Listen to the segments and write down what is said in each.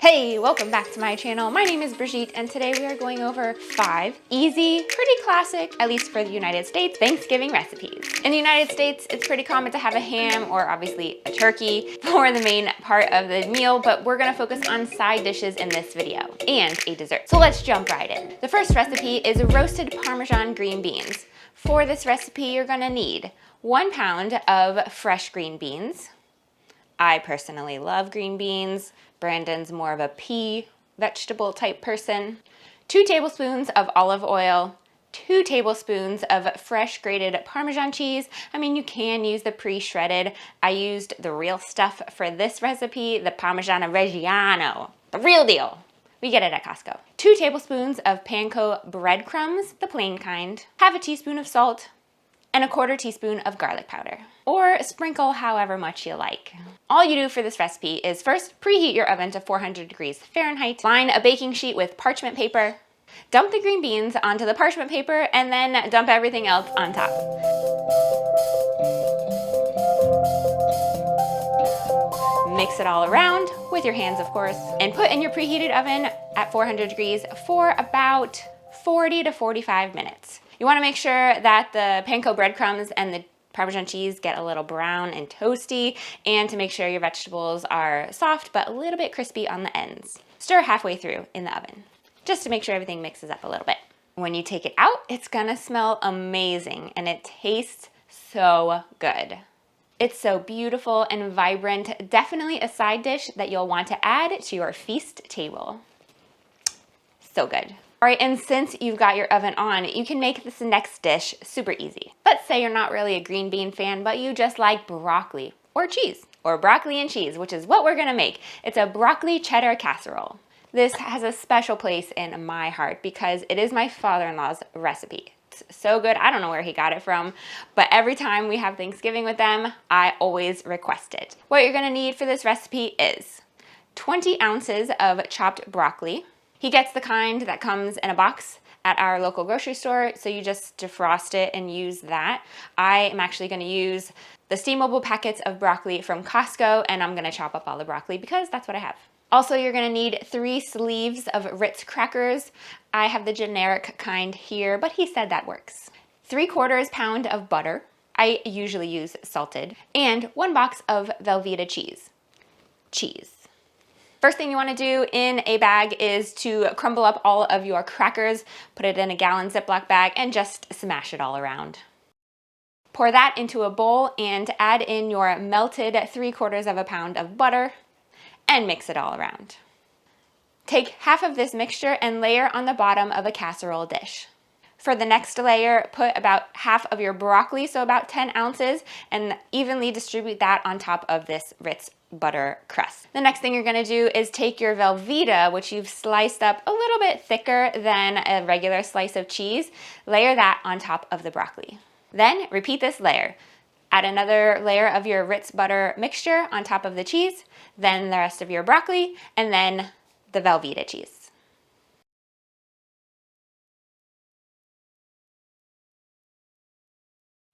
Hey, welcome back to my channel. My name is Brigitte, and today we are going over 5 easy, pretty classic, at least for the United States, Thanksgiving recipes. In the United States, it's pretty common to have a ham or obviously a turkey for the main part of the meal, but we're gonna focus on side dishes in this video and a dessert. So let's jump right in. The first recipe is roasted Parmesan green beans. For this recipe, you're gonna need 1 pound of fresh green beans. I personally love green beans. Brandon's more of a pea vegetable type person. 2 tablespoons of olive oil, 2 tablespoons of fresh grated Parmesan cheese. I mean, you can use the pre-shredded. I used the real stuff for this recipe, the Parmigiano Reggiano, the real deal. We get it at Costco. 2 tablespoons of panko breadcrumbs, the plain kind. Half a teaspoon of salt, and 1/4 teaspoon of garlic powder, or sprinkle however much you like. All you do for this recipe is first preheat your oven to 400 degrees Fahrenheit, line a baking sheet with parchment paper, dump the green beans onto the parchment paper, and then dump everything else on top. Mix it all around with your hands, of course, and put in your preheated oven at 400 degrees for about 40 to 45 minutes. You want to make sure that the panko breadcrumbs and the Parmesan cheese get a little brown and toasty, and to make sure your vegetables are soft but a little bit crispy on the ends. Stir halfway through in the oven, just to make sure everything mixes up a little bit. When you take it out, it's gonna smell amazing and it tastes so good. It's so beautiful and vibrant, definitely a side dish that you'll want to add to your feast table. So good. All right, and since you've got your oven on, you can make this next dish super easy. Let's say you're not really a green bean fan, but you just like broccoli or cheese, or broccoli and cheese, which is what we're gonna make. It's a broccoli cheddar casserole. This has a special place in my heart because it is my father-in-law's recipe. It's so good, I don't know where he got it from, but every time we have Thanksgiving with them, I always request it. What you're gonna need for this recipe is 20 ounces of chopped broccoli. He gets the kind that comes in a box at our local grocery store, so you just defrost it and use that. I am actually going to use the steamable packets of broccoli from Costco, and I'm going to chop up all the broccoli because that's what I have. Also, you're going to need 3 sleeves of Ritz crackers. I have the generic kind here, but he said that works. 3/4 pound of butter. I usually use salted. And 1 box of Velveeta cheese. First thing you want to do in a bag is to crumble up all of your crackers, put it in a gallon Ziploc bag, and just smash it all around. Pour that into a bowl and add in your melted 3/4 pound of butter and mix it all around. Take half of this mixture and layer on the bottom of a casserole dish. For the next layer, put about half of your broccoli, so about 10 ounces, and evenly distribute that on top of this Ritz butter crust. The next thing you're gonna do is take your Velveeta, which you've sliced up a little bit thicker than a regular slice of cheese, layer that on top of the broccoli. Then repeat this layer. Add another layer of your Ritz butter mixture on top of the cheese, then the rest of your broccoli, and then the Velveeta cheese.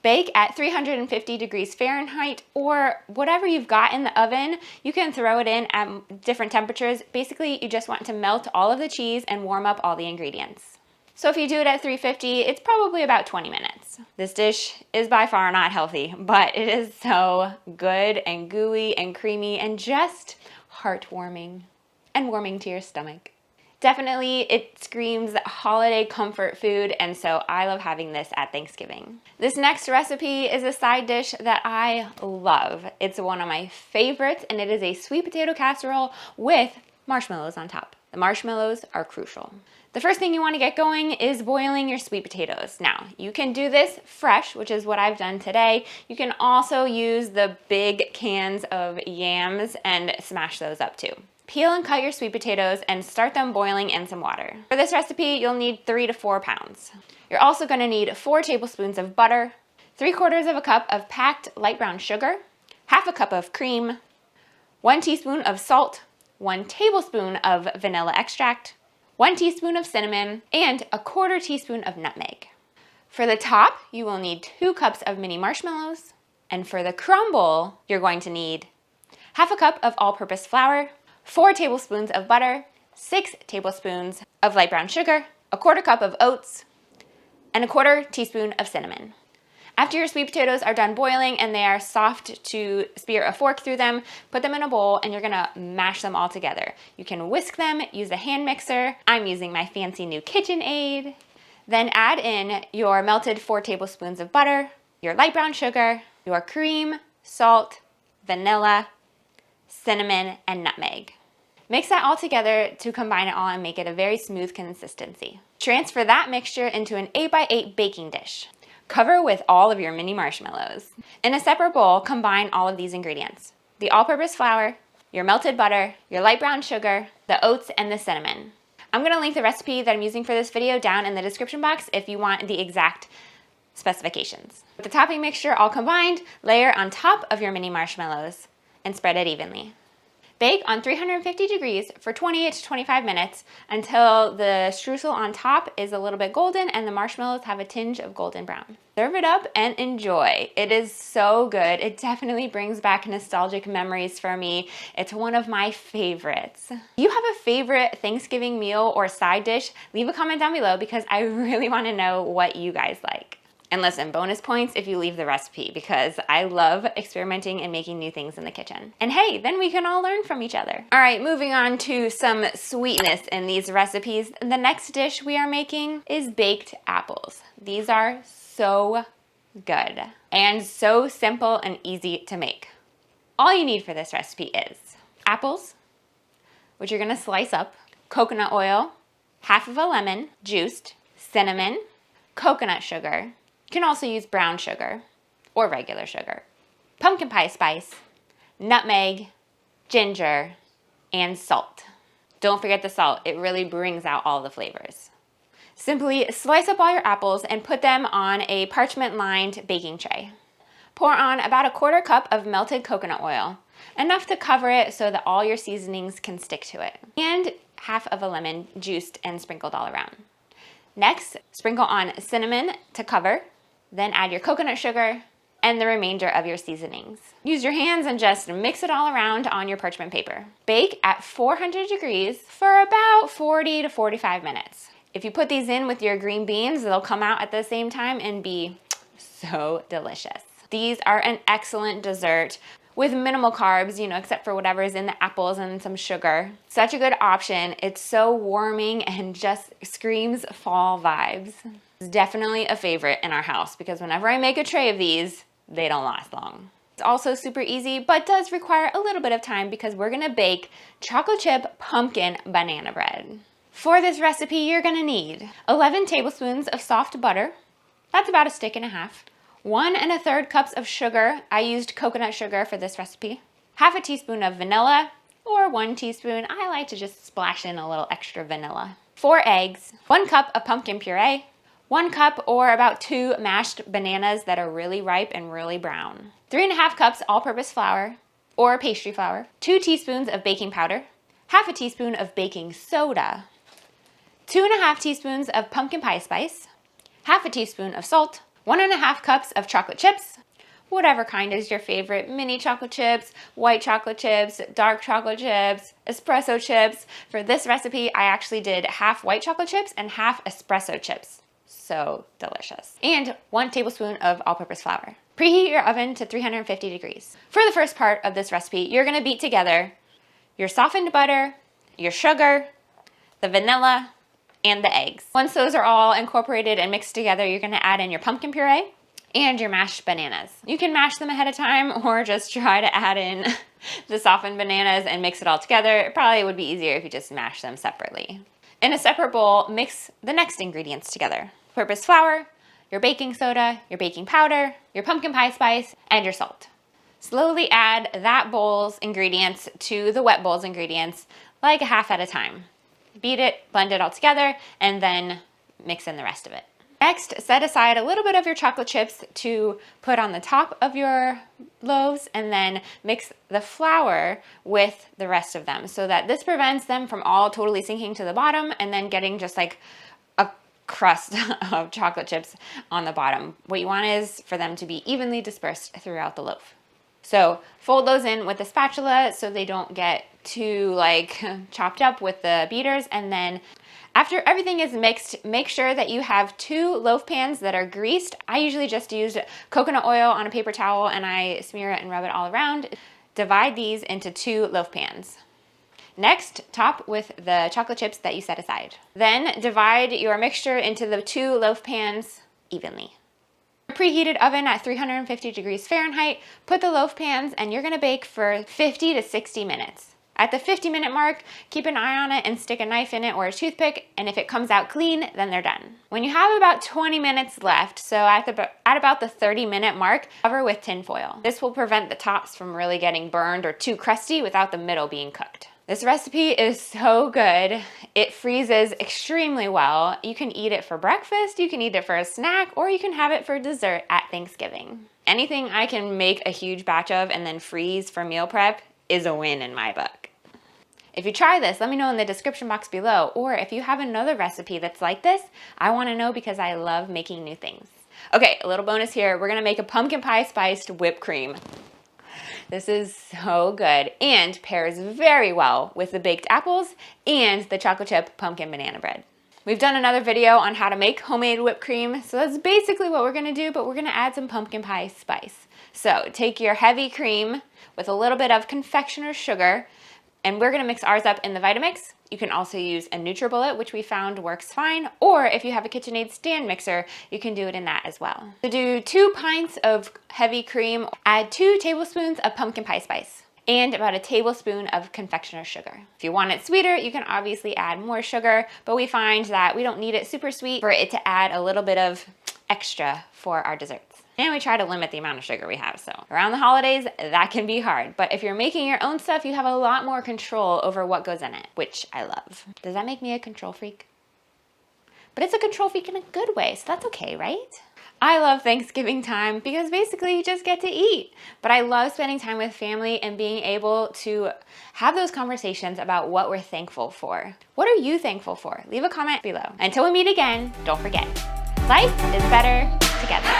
Bake at 350 degrees Fahrenheit, or whatever you've got in the oven. You can throw it in at different temperatures. Basically, you just want to melt all of the cheese and warm up all the ingredients. So if you do it at 350, it's probably about 20 minutes. This dish is by far not healthy, but it is so good and gooey and creamy and just heartwarming and warming to your stomach. Definitely, it screams holiday comfort food, and so I love having this at Thanksgiving. This next recipe is a side dish that I love. It's one of my favorites, and it is a sweet potato casserole with marshmallows on top. The marshmallows are crucial. The first thing you want to get going is boiling your sweet potatoes. Now, you can do this fresh, which is what I've done today. You can also use the big cans of yams and smash those up too. Peel and cut your sweet potatoes and start them boiling in some water. For this recipe, you'll need 3 to 4 pounds. You're also going to need 4 tablespoons of butter, 3/4 cup of packed light brown sugar, half a cup of cream, 1 teaspoon of salt, 1 tablespoon of vanilla extract, 1 teaspoon of cinnamon, and 1/4 teaspoon of nutmeg. For the top, you will need 2 cups of mini marshmallows, and for the crumble, you're going to need half a cup of all-purpose flour, 4 tablespoons of butter, 6 tablespoons of light brown sugar, a 1/4 cup of oats, and a 1/4 teaspoon of cinnamon. After your sweet potatoes are done boiling and they are soft to spear a fork through them, put them in a bowl and you're gonna mash them all together. You can whisk them, use a hand mixer. I'm using my fancy new KitchenAid. Then add in your melted 4 tablespoons of butter, your light brown sugar, your cream, salt, vanilla, cinnamon, and nutmeg. Mix that all together to combine it all and make it a very smooth consistency. Transfer that mixture into an 8x8 baking dish. Cover with all of your mini marshmallows. In a separate bowl, combine all of these ingredients: the all-purpose flour, your melted butter, your light brown sugar, the oats, and the cinnamon. I'm gonna link the recipe that I'm using for this video down in the description box if you want the exact specifications. With the topping mixture all combined, layer on top of your mini marshmallows and spread it evenly. Bake on 350 degrees for 28 to 25 minutes until the streusel on top is a little bit golden and the marshmallows have a tinge of golden brown. Serve it up and enjoy. It is so good. It definitely brings back nostalgic memories for me. It's one of my favorites. Do you have a favorite Thanksgiving meal or side dish? Leave a comment down below because I really want to know what you guys like. And listen, bonus points if you leave the recipe because I love experimenting and making new things in the kitchen. And hey, then we can all learn from each other. All right, moving on to some sweetness in these recipes. The next dish we are making is baked apples. These are so good and so simple and easy to make. All you need for this recipe is apples, which you're gonna slice up, coconut oil, half of a lemon, juiced, cinnamon, coconut sugar. You can also use brown sugar or regular sugar, pumpkin pie spice, nutmeg, ginger, and salt. Don't forget the salt. It really brings out all the flavors. Simply slice up all your apples and put them on a parchment-lined baking tray. Pour on about a 1/4 cup of melted coconut oil, enough to cover it so that all your seasonings can stick to it, and half of a lemon juiced and sprinkled all around. Next, sprinkle on cinnamon to cover, then add your coconut sugar and the remainder of your seasonings. Use your hands and just mix it all around on your parchment paper. Bake at 400 degrees for about 40 to 45 minutes. If you put these in with your green beans, they'll come out at the same time and be so delicious. These are an excellent dessert with minimal carbs, except for whatever is in the apples and some sugar. Such a good option. It's so warming and just screams fall vibes. It's definitely a favorite in our house because whenever I make a tray of these, they don't last long. It's also super easy, but does require a little bit of time because we're gonna bake chocolate chip pumpkin banana bread. For this recipe, you're gonna need 11 tablespoons of soft butter. That's about 1.5 sticks. 1 1/3 cups of sugar. I used coconut sugar for this recipe. Half a teaspoon of vanilla, or 1 teaspoon. I like to just splash in a little extra vanilla. 4 eggs, 1 cup of pumpkin puree, 1 cup or about 2 mashed bananas that are really ripe and really brown. 3.5 cups all-purpose flour, or pastry flour. 2 teaspoons of baking powder, half a teaspoon of baking soda, 2.5 teaspoons of pumpkin pie spice, half a teaspoon of salt, 1.5 cups of chocolate chips, whatever kind is your favorite, mini chocolate chips, white chocolate chips, dark chocolate chips, espresso chips. For this recipe, I actually did half white chocolate chips and half espresso chips. So delicious. And 1 tablespoon of all-purpose flour. Preheat your oven to 350 degrees. For the first part of this recipe, you're gonna beat together your softened butter, your sugar, the vanilla, and the eggs. Once those are all incorporated and mixed together, you're gonna add in your pumpkin puree and your mashed bananas. You can mash them ahead of time or just try to add in the softened bananas and mix it all together. It probably would be easier if you just mash them separately. In a separate bowl, mix the next ingredients together. Purpose flour, your baking soda, your baking powder, your pumpkin pie spice, and your salt. Slowly add that bowl's ingredients to the wet bowl's ingredients, like a half at a time. Beat it, blend it all together, and then mix in the rest of it. Next, set aside a little bit of your chocolate chips to put on the top of your loaves and then mix the flour with the rest of them so that this prevents them from all totally sinking to the bottom and then getting just like a crust of chocolate chips on the bottom. What you want is for them to be evenly dispersed throughout the loaf. So fold those in with a spatula so they don't get to like chopped up with the beaters. And then after everything is mixed, make sure that you have 2 loaf pans that are greased. I usually just use coconut oil on a paper towel and I smear it and rub it all around. Divide these into 2 loaf pans. Next, top with the chocolate chips that you set aside. Then divide your mixture into the 2 loaf pans evenly. Preheated oven at 350 degrees Fahrenheit, put the loaf pans and you're gonna bake for 50 to 60 minutes. At the 50-minute mark, keep an eye on it and stick a knife in it or a toothpick, and if it comes out clean, then they're done. When you have about 20 minutes left, so at about the 30-minute mark, cover with tin foil. This will prevent the tops from really getting burned or too crusty without the middle being cooked. This recipe is so good. It freezes extremely well. You can eat it for breakfast, you can eat it for a snack, or you can have it for dessert at Thanksgiving. Anything I can make a huge batch of and then freeze for meal prep is a win in my book. If you try this, let me know in the description box below, or if you have another recipe that's like this, I want to know because I love making new things. Okay, a little bonus here. We're gonna make a pumpkin pie spiced whipped cream. This is so good and pairs very well with the baked apples and the chocolate chip pumpkin banana bread. We've done another video on how to make homemade whipped cream, so that's basically what we're gonna do, but we're gonna add some pumpkin pie spice. So take your heavy cream with a little bit of confectioner's sugar, and we're gonna mix ours up in the Vitamix. You can also use a NutriBullet, which we found works fine, or if you have a KitchenAid stand mixer, you can do it in that as well. To do 2 pints of heavy cream, add 2 tablespoons of pumpkin pie spice and about a tablespoon of confectioner's sugar. If you want it sweeter, you can obviously add more sugar, but we find that we don't need it super sweet for it to add a little bit of extra for our desserts. And we try to limit the amount of sugar we have, so around the holidays, that can be hard. But if you're making your own stuff, you have a lot more control over what goes in it, which I love. Does that make me a control freak? But it's a control freak in a good way, so that's okay, right? I love Thanksgiving time because basically you just get to eat. But I love spending time with family and being able to have those conversations about what we're thankful for. What are you thankful for? Leave a comment below. Until we meet again, don't forget, life is better together.